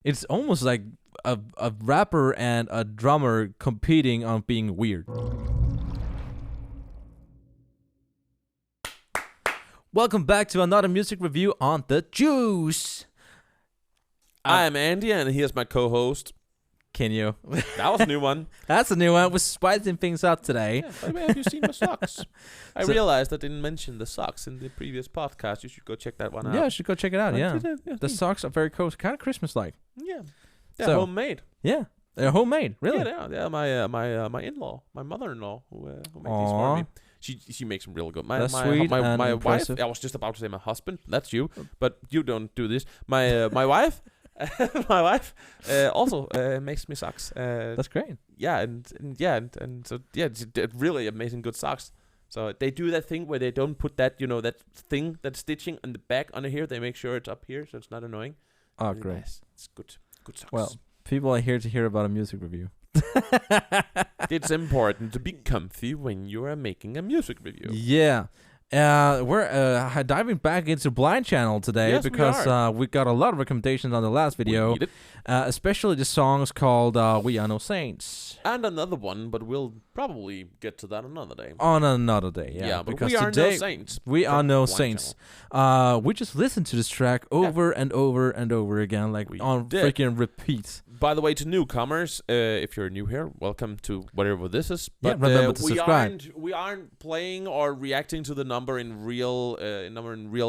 It's almost like a rapper and a drummer competing on being weird. Welcome back to another music review on The Juice. I'm Andy, and here's my co-host. Kenio. That was a new one. That's a new one. We're spicing things up today. Yeah, by the way, have you seen my socks? I realized I didn't mention the socks in the previous podcast. You should go check that one out. Yeah, you should go check it out. Yeah, the socks are very cool, kind of Christmas-like. Yeah, they're homemade. Yeah, they're homemade. Really? Yeah, they are. My in-law, my mother-in-law, who made these for me. She makes them real good. That's sweet and my impressive. wife. I was just about to say my husband. That's you, but you don't do this. My wife. My wife also makes me socks. That's great. Yeah, and so they're really amazing good socks. So they do that thing where they don't put that that stitching on the back under here. They make sure it's up here so it's not annoying. Oh, really great. Nice. It's good socks. Well, people are here to hear about a music review. It's important to be comfy when you are making a music review. Yeah. We're diving back into Blind Channel today because we got a lot of recommendations on the last video, especially the songs called We Are No Saints. And another one, but we'll probably get to that another day. On another day, yeah. But because We Are today, No Saints. We Are No Saints. We just listened to this track over and over and over again, like on freaking repeat. By the way, to newcomers, if you're new here, welcome to whatever this is. But remember to subscribe. We aren't playing or reacting to the number in real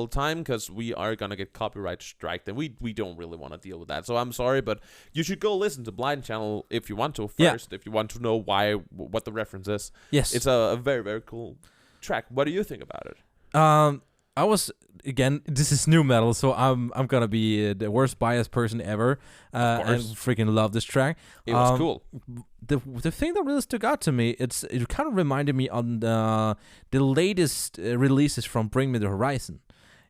time because we are gonna get copyright striked, and we don't really want to deal with that. So I'm sorry, but you should go listen to Blind Channel if you want to first. If you want to know what the reference is. Yes, it's a very, very cool track. What do you think about it? I was this is new metal, so I'm gonna be the worst biased person ever, and freaking love this track. It was cool. The thing that really stuck out to me, it kind of reminded me on the latest releases from Bring Me the Horizon.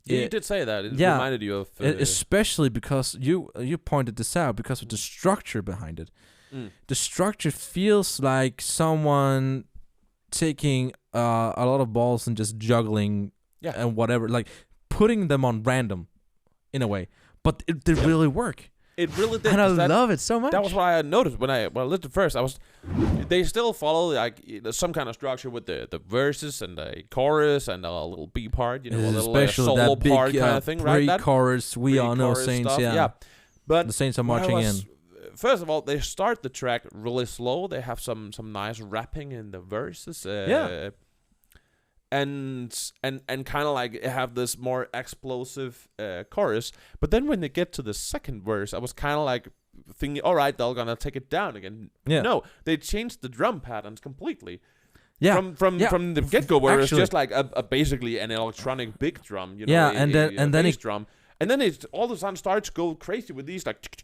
Yeah, you did say that. It reminded you of, especially because you pointed this out because of the structure behind it. The structure feels like someone taking a lot of balls and just juggling. Yeah, and whatever, like putting them on random, in a way, but they really work. It really did, and I love it so much. That was what I noticed when I listened first. They still follow like some kind of structure with the verses and the chorus and a little B part, a little solo that big, part kind of thing, right? Pre-chorus, We Are No Saints, yeah. But the Saints are marching in. First of all, they start the track really slow. They have some nice rapping in the verses. And kind of like have this more explosive chorus, but then when they get to the second verse, I was kind of like thinking, all right, they're gonna take it down again. Yeah. No, they changed the drum patterns completely. Yeah. From the get go, where it's just like a basically an electronic big drum. And then bass drum, and then it all of a sudden starts to go crazy with these like.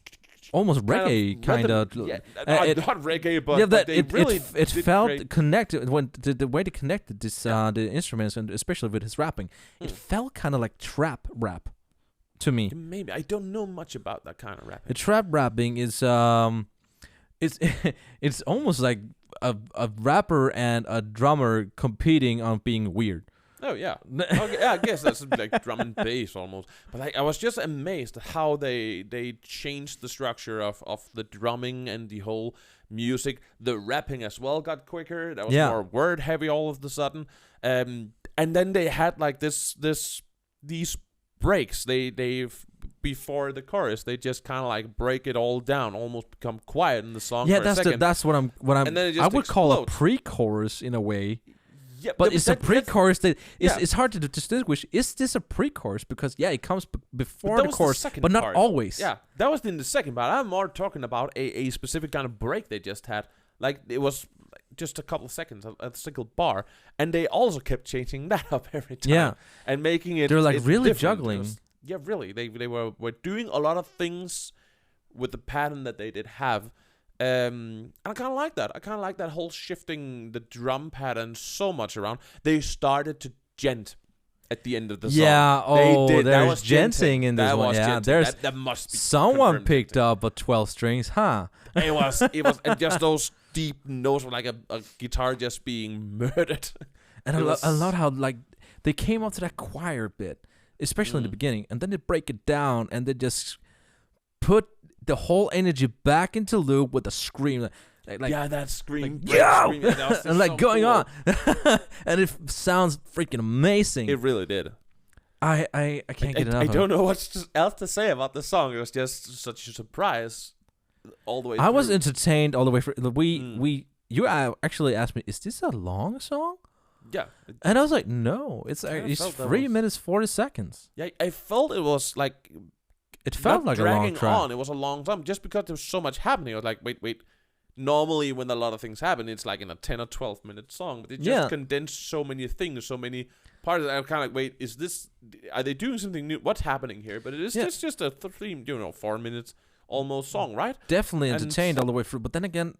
Almost reggae kind of. Yeah, not reggae, but it felt connected when the way they connected this the instruments, and especially with his rapping, it felt kind of like trap rap to me. Maybe I don't know much about that kind of rapping. The trap rapping is it's almost like a rapper and a drummer competing on being weird. Oh yeah, okay, I guess that's like drum and bass almost. But I was just amazed at how they changed the structure of the drumming and the whole music. The rapping as well got quicker. That was more word heavy all of a sudden. And then they had like these breaks. They before the chorus, they just kind of like break it all down, almost become quiet in the song. Yeah, for a second. That's what I'm. And then it just I would call a pre-chorus in a way. Yeah, but it's a pre-chorus that it's hard to distinguish. Is this a pre-chorus? Because it comes before the chorus, but not always. Yeah, that was in the second part. I'm more talking about a specific kind of break they just had. Like it was just a couple of seconds, a single bar, and they also kept changing that up every time. And making it. They're like really juggling. Really, they were doing a lot of things with the pattern that they did have. And I kind of like that. I kind of like that whole shifting the drum pattern so much around. They started to gent at the end of the song. Yeah, there's genting in this one. Yeah, that must be someone picked up a 12 strings, huh? It was, and just those deep notes were like a guitar just being murdered. And I love how like they came up to that choir bit, especially in the beginning, and then they break it down and they just put the whole energy back into loop with a scream. Like yeah, that scream. Like, yeah! Scream, that was just and like so going cool. on. And it sounds freaking amazing. It really did. I can't get enough I of don't it. know what else to say about the song. It was just such a surprise all the way I was through. entertained all the way through. You actually asked me, is this a long song? Yeah. And I was like, no, it's I it's felt that 3 was- minutes 40 seconds. Yeah, I felt it was like It felt not like a long dragging track. on. It was a long time just because there was so much happening. I was like, wait. Normally, when a lot of things happen, it's like in a 10 or 12 minute song, but it just Yeah. condensed so many things, so many parts. I'm kind of like, wait, is this? Are they doing something new? What's happening here? But it is just a 4 minutes almost song, right? Definitely And- entertained all the way through. But then again,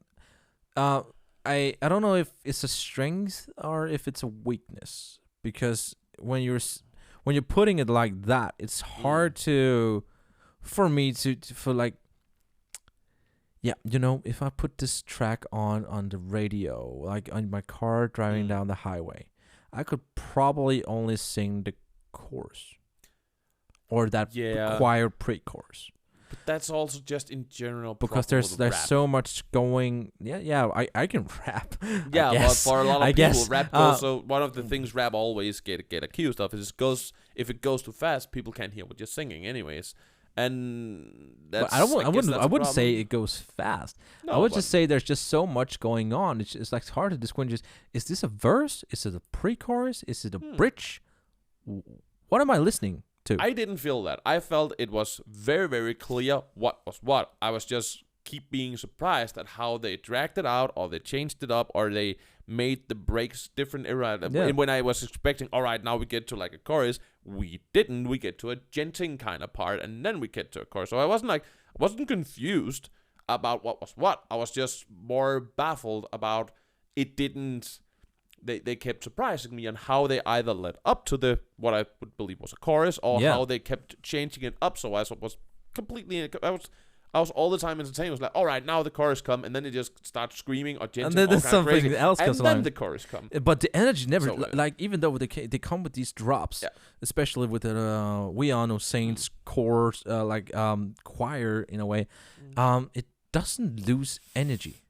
I don't know if it's a strength or if it's a weakness, because when you're putting it like that, it's hard for me to feel like, yeah, if I put this track on the radio, like on my car driving down the highway, I could probably only sing the chorus or that required pre-chorus. But that's also just in general Because problem there's with rap. so much going. Yeah, I can rap. Yeah, I but guess. for a lot I of people, guess, rap goes. So one of the things rap always get accused of is if it goes too fast, people can't hear what you're singing, anyways. And that's But I wouldn't say problem. it goes fast. No, I would but- just say there's just so much going on. It's like hard to distinguish. Is this a verse? Is it a pre-chorus? Is it a bridge? What am I listening to? I didn't feel that. I felt it was very, very clear what was what. I was just keep being surprised at how they dragged it out, or they changed it up, or they made the breaks different. And when I was expecting, all right, now we get to like a chorus, we didn't. We get to a genting kind of part, and then we get to a chorus. So I wasn't confused about what was what. I was just more baffled about it didn't. They kept surprising me on how they either led up to what I would believe was a chorus, or how they kept changing it up. So I was completely. I was all the time entertained. I was like, all right, now the chorus come, and then it just starts screaming or chanting. And then there's something else comes and then along. the chorus come. But the energy never, So, like, even though they come with these drops, especially with the We Are No Saints chorus, choir in a way, it doesn't lose energy.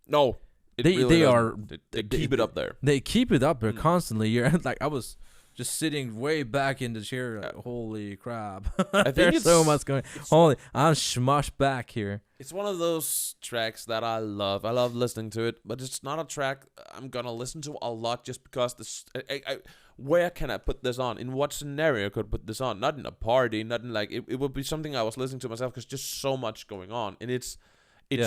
No, They keep it up there. They keep it up there constantly. You're like, I was just sitting way back in the chair. Like, holy crap! I think There's so it's- much going. Holy, I'm smushed back here. It's one of those tracks that I love. I love listening to it, but it's not a track I'm gonna listen to a lot just because this. Where can I put this on? In what scenario could I put this on? Not in a party. Not in like it would be something I was listening to myself because just so much going on, and it's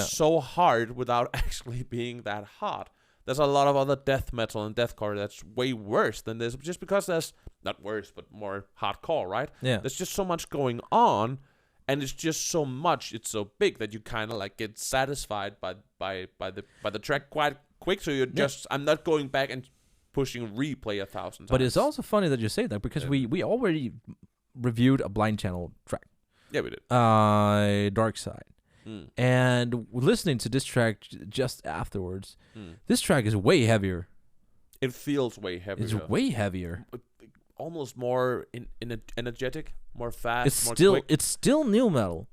so hard without actually being that hot. There's a lot of other death metal and deathcore that's way worse than this, just because there's not worse but more hardcore, right? Yeah. There's just so much going on, and it's just so much. It's so big that you kind of like get satisfied by the track quite quick. So you're just I'm not going back and pushing replay 1,000 times. But it's also funny that you say that because we already reviewed a Blind Channel track. Yeah, we did. Darkside. And listening to this track just afterwards, this track is way heavier. It feels way heavier. It's way heavier. Almost more energetic, more fast. It's more still quick. it's still new metal.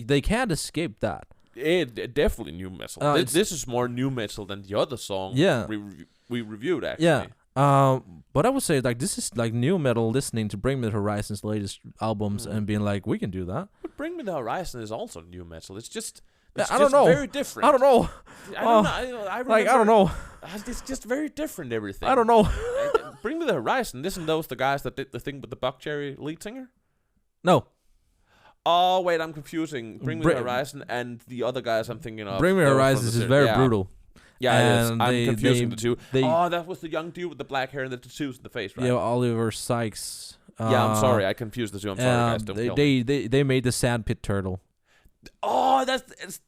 They can't escape that. Definitely new metal. This is more new metal than the other song. Yeah. we reviewed actually. Yeah. But I would say like this is like new metal listening to Bring Me the Horizon's latest albums and being like, we can do that. But Bring Me the Horizon is also new metal. It's just I don't know. very different. I don't know. I don't know. I Like I don't know. It's just very different. Everything. I don't know. Bring Me the Horizon. Isn't those the guys that did the thing with the Buckcherry lead singer? No. Oh wait, I'm confusing. Bring Me the Horizon and the other guys I'm thinking of. Bring Me the Horizon is very brutal. Yeah, it is. And I'm confusing the two. they- That was the young dude with the black hair and the tattoos in the face, right? Yeah, Oliver Sykes. Yeah, I'm sorry. I confused the two. I'm sorry, guys. Don't kill me. they made the Sandpit Turtle. Oh,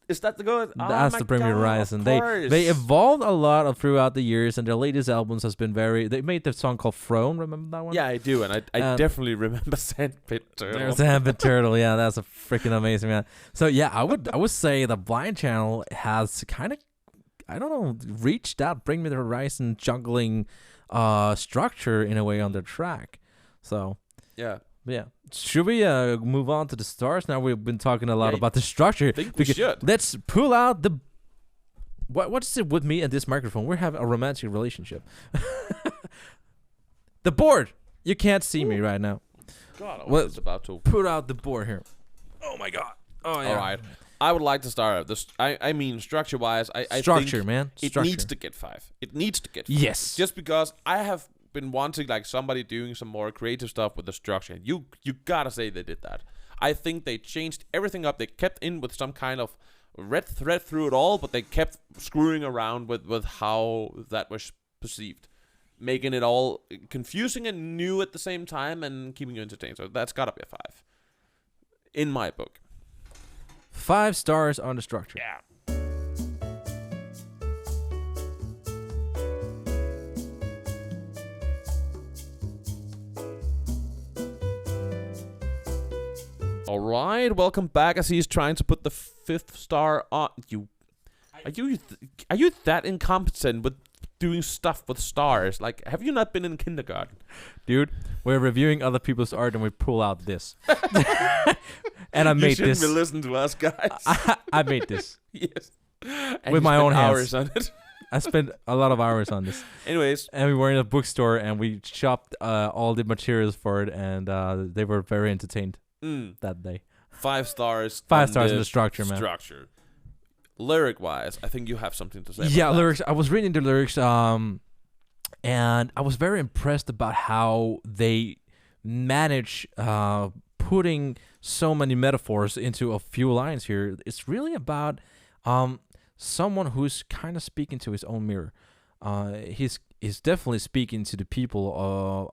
is that the good? That's the Bring Me the Horizon. They They evolved a lot throughout the years, and their latest albums has been very. They made the song called Throne. Remember that one? Yeah, I do, and I definitely remember Sandpit Turtle. There's Sandpit Turtle. Yeah, that's a freaking amazing man. So yeah, I would say the Blind Channel has kind of, I don't know, reached that Bring Me the Horizon juggling structure in a way on their track. So Yeah. Yeah. Should we move on to the stars? Now we've been talking a lot Yeah, about the structure. I think we should. Let's pull out the. What is it with me and this microphone? We're having a romantic relationship. The board. You can't see me right now. God, I was about to put out the board here. Oh my God. Oh yeah. All right. I would like to start out this. I mean, structure-wise, I structure, think man. it Structure. needs to get 5. It needs to get 5. Yes. Just because I have been wanting like somebody doing some more creative stuff with the structure. You gotta say they did that. I think they changed everything up. They kept in with some kind of red thread through it all, but they kept screwing around with how that was perceived, making it all confusing and new at the same time and keeping you entertained. So that's gotta be a 5 in my book. 5 stars on the structure. Yeah. All right, welcome back. As he's trying to put the 5th star on you. Are you that incompetent with doing stuff with stars? Like, have you not been in kindergarten, dude? We're reviewing other people's art and we pull out this. And I made this. You shouldn't be listening to us, guys. I made this. Yes. And with my own hours hands. on it. I spent a lot of hours on this. Anyways. And we were in a bookstore and we shopped all the materials for it, and they were very entertained that day. 5 stars. 5 stars in the structure, man. Structure. Lyric-wise, I think you have something to say. Yeah, about lyrics. I was reading the lyrics, and I was very impressed about how they manage putting so many metaphors into a few lines here. It's really about someone who's kind of speaking to his own mirror. He's definitely speaking to the people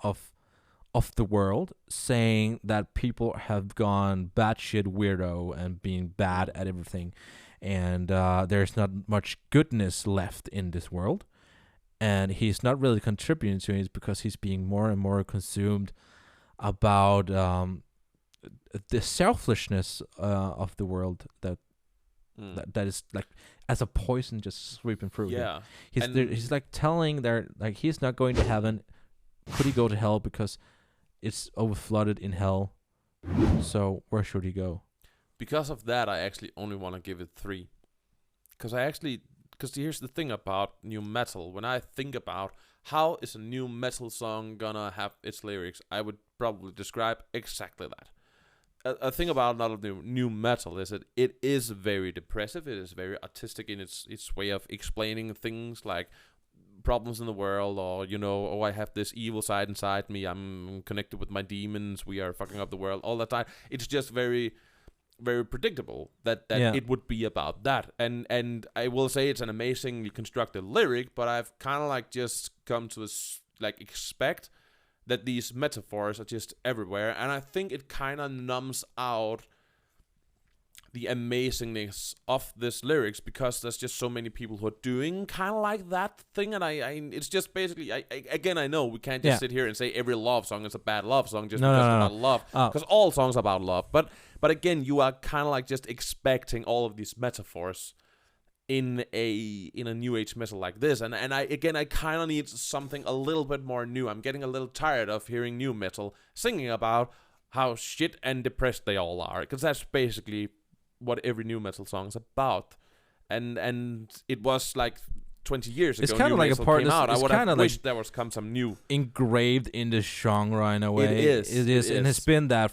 of the world, saying that people have gone batshit weirdo and being bad at everything, and there's not much goodness left in this world, and he's not really contributing to it because he's being more and more consumed about the selfishness of the world that is like as a poison just sweeping through. Yeah, he's like telling their like he's not going to heaven. Could he go to hell because it's overflooded in hell? So where should he go? Because of that, I actually only want to give it 3. Because here's the thing about new metal. When I think about how is a new metal song gonna have its lyrics, I would probably describe exactly that. A thing about a lot of the new metal is that it is very depressive. It is very artistic in its way of explaining things like problems in the world, or I have this evil side inside me. I'm connected with my demons. We are fucking up the world all the time. It's just very, very predictable that it would be about that. And I will say it's an amazingly constructed lyric, but I've kind of like just come to expect that these metaphors are just everywhere, and I think it kind of numbs out the amazingness of this lyrics because there's just so many people who are doing kind of like that thing, and I it's just basically I know we can't just sit here and say every love song is a bad love song just because it's about love, because all songs are about love, but again, you are kind of like just expecting all of these metaphors in a new age metal like this, and I kind of need something a little bit more new. I'm getting a little tired of hearing new metal singing about how shit and depressed they all are, because that's basically what every new metal song is about, and it was like 20 years ago. It's kind of like a part. I would have wished there was some new engraved in the genre in a way. It is, and it's been that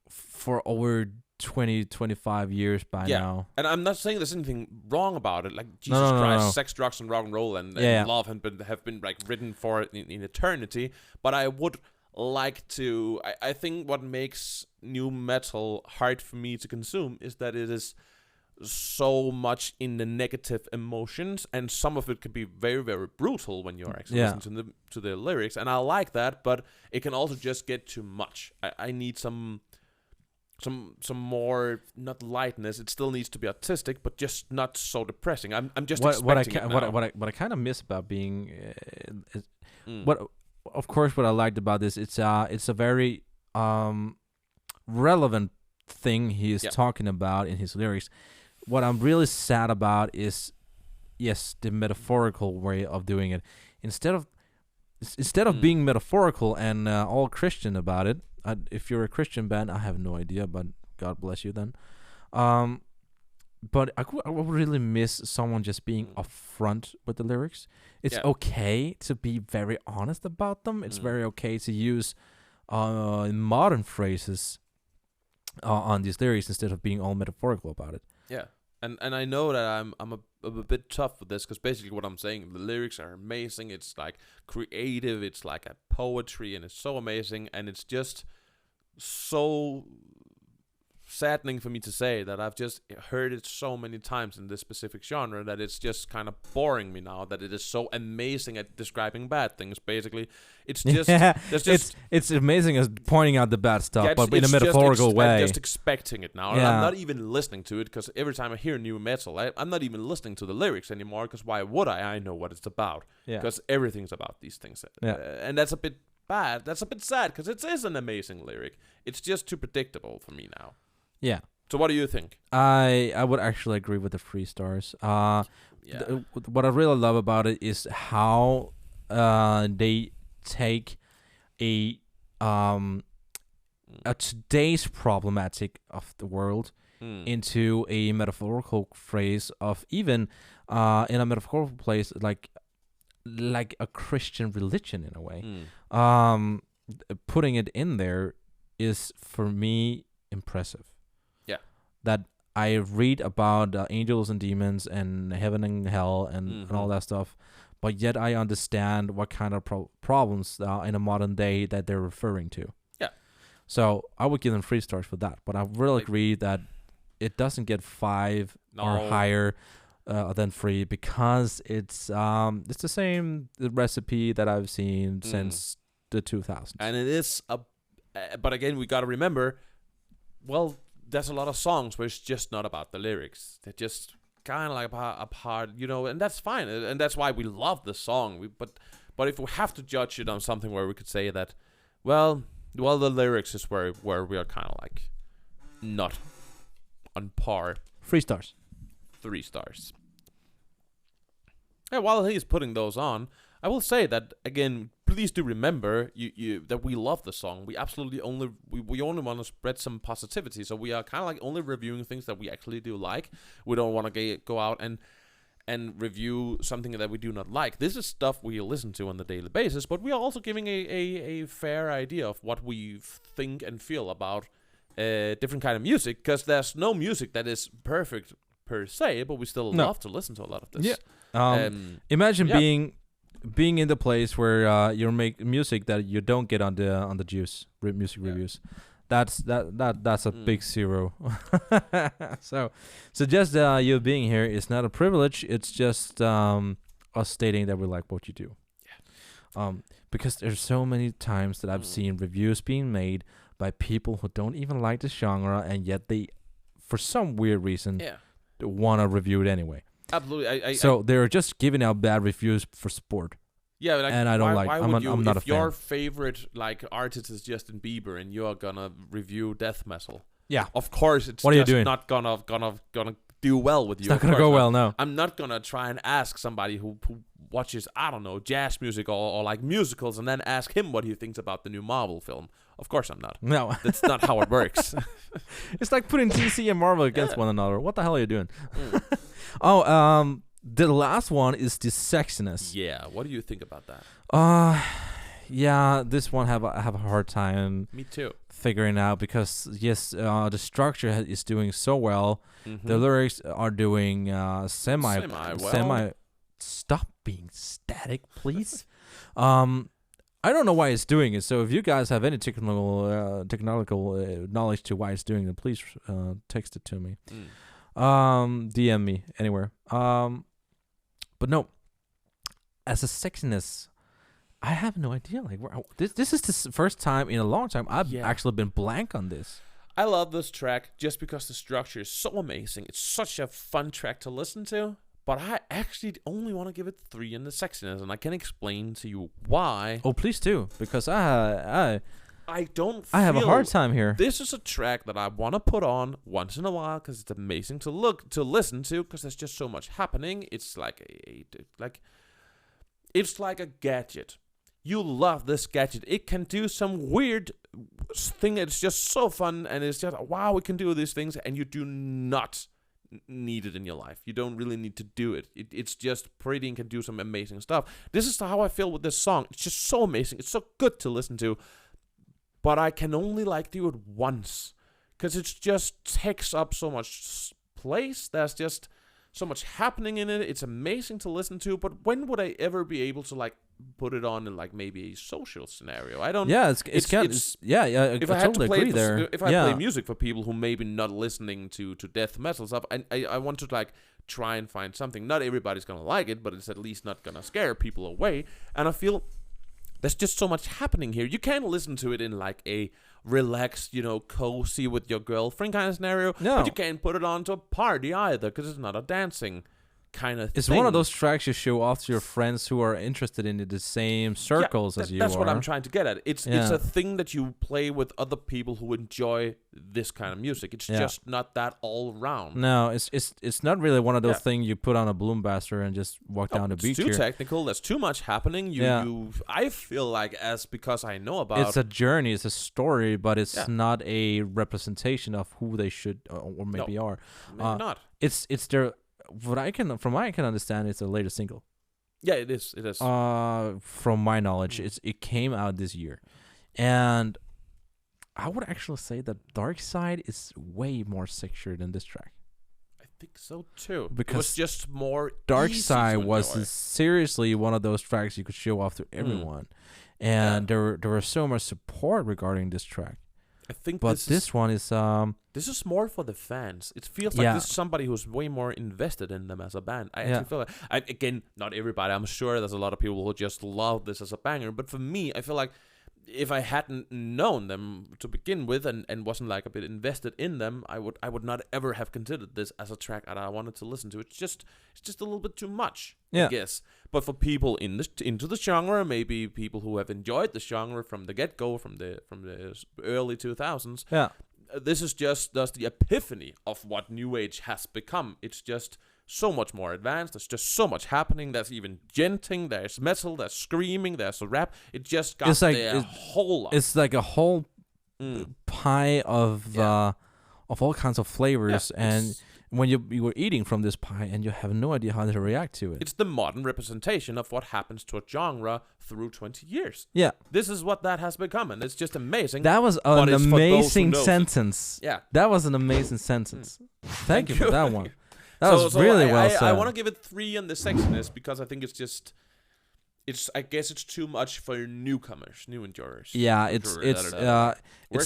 for over 20-25 years by now. And I'm not saying there's anything wrong about it. Like, Jesus Christ, sex, drugs, and rock and roll and love have been like written for it in eternity. But I would like to. I think what makes new metal hard for me to consume is that it is so much in the negative emotions, and some of it can be very, very brutal when you're actually listening to the lyrics. And I like that, but it can also just get too much. I need some more, not lightness. It still needs to be artistic, but just not so depressing. I'm just expecting it now. What I kind of miss about being what I liked about this, it's a very relevant thing he is talking about in his lyrics. What I'm really sad about is the metaphorical way of doing it. Instead of instead of being metaphorical and all Christian about it, if you're a Christian band, I have no idea, but God bless you then. But I would really miss someone just being upfront with the lyrics. It's okay to be very honest about them. It's very okay to use modern phrases on these lyrics instead of being all metaphorical about it. Yeah. And I know that I'm a bit tough with this, because basically what I'm saying, the lyrics are amazing. It's like creative. It's like a poetry, and it's so amazing. And it's just so saddening for me to say that I've just heard it so many times in this specific genre that it's just kind of boring me now, that it is so amazing at describing bad things. Basically, it's just, it's amazing as pointing out the bad stuff, but in a metaphorical way. I'm just expecting it now. And I'm not even listening to it, because every time I hear new metal, I'm not even listening to the lyrics anymore, because why would I? I know what it's about, because everything's about these things. And that's a bit bad. That's a bit sad, because it is an amazing lyric. It's just too predictable for me now. Yeah. So what do you think? I would actually agree with the 3 stars. What I really love about it is how they take a today's problematic of the world into a metaphorical phrase of, even in a metaphorical place, like a Christian religion in a way. Putting it in there is, for me, impressive. That I read about angels and demons and heaven and hell and all that stuff, but yet I understand what kind of problems in a modern day that they're referring to. Yeah. So I would give them 3 stars for that, but I really agree that it doesn't get 5 or higher than 3, because it's the same recipe that I've seen since the 2000s. And it is but again, we got to remember, well, there's a lot of songs where it's just not about the lyrics. They're just kind of like a part, and that's fine. And that's why we love the song. But if we have to judge it on something where we could say that, well, the lyrics is where we are kind of like not on par. 3 stars. 3 stars. Yeah, while he's putting those on, I will say that, again, please do remember that we love the song. We absolutely only want to spread some positivity. So we are kind of like only reviewing things that we actually do like. We don't want to go out and review something that we do not like. This is stuff we listen to on a daily basis, but we are also giving a fair idea of what we think and feel about different kind of music, because there's no music that is perfect per se, but we still love to listen to a lot of this. Yeah. Imagine being in the place where you make music that you don't get on the Juice music reviews. That's a big 0. So just you being here is not a privilege. It's just us stating that we like what you do. Yeah. Because there's so many times that I've seen reviews being made by people who don't even like the genre, and yet they, for some weird reason, want to review it anyway. Absolutely. So they're just giving out bad reviews for sport. Yeah, like, and I don't like. I'm not a fan. If your favorite artist is Justin Bieber and you are gonna review death metal, of course it's not gonna do well with you. It's not gonna go well. No, I'm not gonna try and ask somebody who watches, I don't know, jazz music or like musicals, and then ask him what he thinks about the new Marvel film. Of course I'm not. No, that's not how it works. It's like putting DC and Marvel against one another. What the hell are you doing? The last one is the sexiness. Yeah, what do you think about that? Yeah, this one I have a hard time. Me too. Figuring out, because yes, the structure is doing so well. The lyrics are doing semi. Stop being static, please. I don't know why it's doing it. So if you guys have any technical knowledge to why it's doing it, please text it to me. DM me anywhere. But no, as a sexiness, I have no idea. Like, this is the first time in a long time I've actually been blank on this. I love this track just because the structure is so amazing. It's such a fun track to listen to. But I actually only want to give it 3 in the sexiness, and I can explain to you why. Oh, please do, because I have a hard time here. This is a track that I want to put on once in a while because it's amazing to listen to, because there's just so much happening. It's like it's like a gadget. you love this gadget. It can do some weird thing. It's just so fun, and it's just wow, it can do these things, and you do not need it in your life. You don't really need to do it. It's just pretty and can do some amazing stuff. This is how I feel with this song. It's just so amazing. It's so good to listen to, but I can only like do it once because it just takes up so much place. There's just so much happening in it. It's amazing to listen to, but when would I ever be able to like put it on in like maybe a social scenario? I don't. Yeah, if I totally agree there. If I play music for people who maybe not listening to death metal stuff, I want to like try and find something. Not everybody's gonna like it, but it's at least not gonna scare people away. And I feel there's just so much happening here. You can't listen to it in like a relaxed, cozy with your girlfriend kind of scenario. No. But you can't put it on to a party either because it's not a dancing kind of It's thing. one of those tracks you show off to your friends who are interested in the same circles as you are. That's what I'm trying to get at. It's a thing that you play with other people who enjoy this kind of music. It's just not that all round. No, it's not really one of those things you put on a Bloombuster and just walk down the beach. It's too technical. There's too much happening. I feel like because I know about it's a journey, it's a story, but it's not a representation of who they should or maybe are. Maybe not. It's their from what I can understand, it's their latest single. Yeah, it is. It is. From my knowledge, it came out this year, and I would actually say that Darkside is way more sexual than this track. I think so too. Because it was just more. Darkside was seriously one of those tracks you could show off to everyone, and there was so much support regarding this track. I think, but this one is this is more for the fans. It feels like this is somebody who's way more invested in them as a band. I actually feel like, again, not everybody. I'm sure there's a lot of people who just love this as a banger. But for me, I feel like if I hadn't known them to begin with and wasn't like a bit invested in them, I would not ever have considered this as a track that I wanted to listen to. It's just a little bit too much, I guess. But for people into the genre, maybe people who have enjoyed the genre from the get-go, from the early 2000s, this is just the epiphany of what New Age has become. It's just so much more advanced. There's just so much happening. There's even genting. There's metal. There's screaming. There's a rap. It just got a whole lot. It's like a whole pie of all kinds of flavors, and when you were eating from this pie, and you have no idea how to react to it. It's the modern representation of what happens to a genre through 20 years. Yeah, this is what that has become, and it's just amazing. That was an amazing sentence. Yeah, that was an amazing sentence. Thank you for that one. That was really well said. I want to give it 3 on the sexiness because I think I guess it's too much for newcomers, new enjoyers. Yeah, it's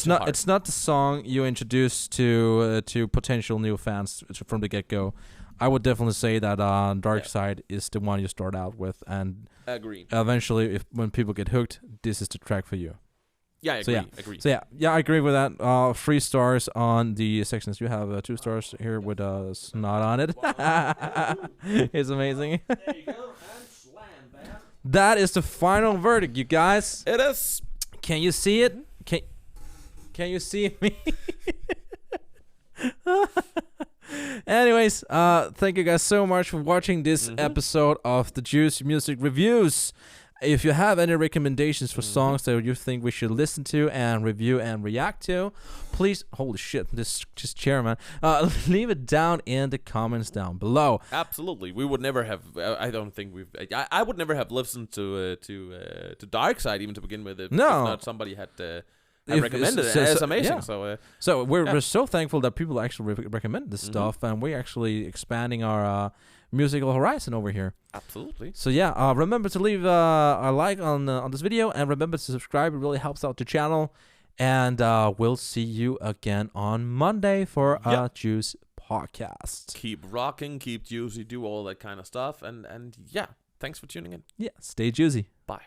not the song you introduce to potential new fans from the get-go. I would definitely say that Darkside is the one you start out with, and agree. Eventually, when people get hooked, this is the track for you. Yeah, I agree. So I agree with that. 3 stars on the sections. You have 2 stars here with snot on it. It's amazing. There you go. And slam, man. That is the final verdict, you guys. It is. Can you see it? Can you see me? Anyways, thank you guys so much for watching this episode of the Juicy Music Reviews. If you have any recommendations for songs that you think we should listen to and review and react to, please, holy shit, this just chair, man, leave it down in the comments down below. Absolutely, we would never have. I don't think I would never have listened to Darkside even to begin with. If not somebody had recommended it. It's amazing. Yeah. So we're so thankful that people actually recommend this stuff, and we're actually expanding our musical horizon over here. Absolutely. So remember to leave a like on this video, and remember to subscribe. It really helps out the channel. And we'll see you again on Monday for a Juice podcast. Keep rocking, keep juicy, do all that kind of stuff, and thanks for tuning in. Yeah, stay juicy. Bye.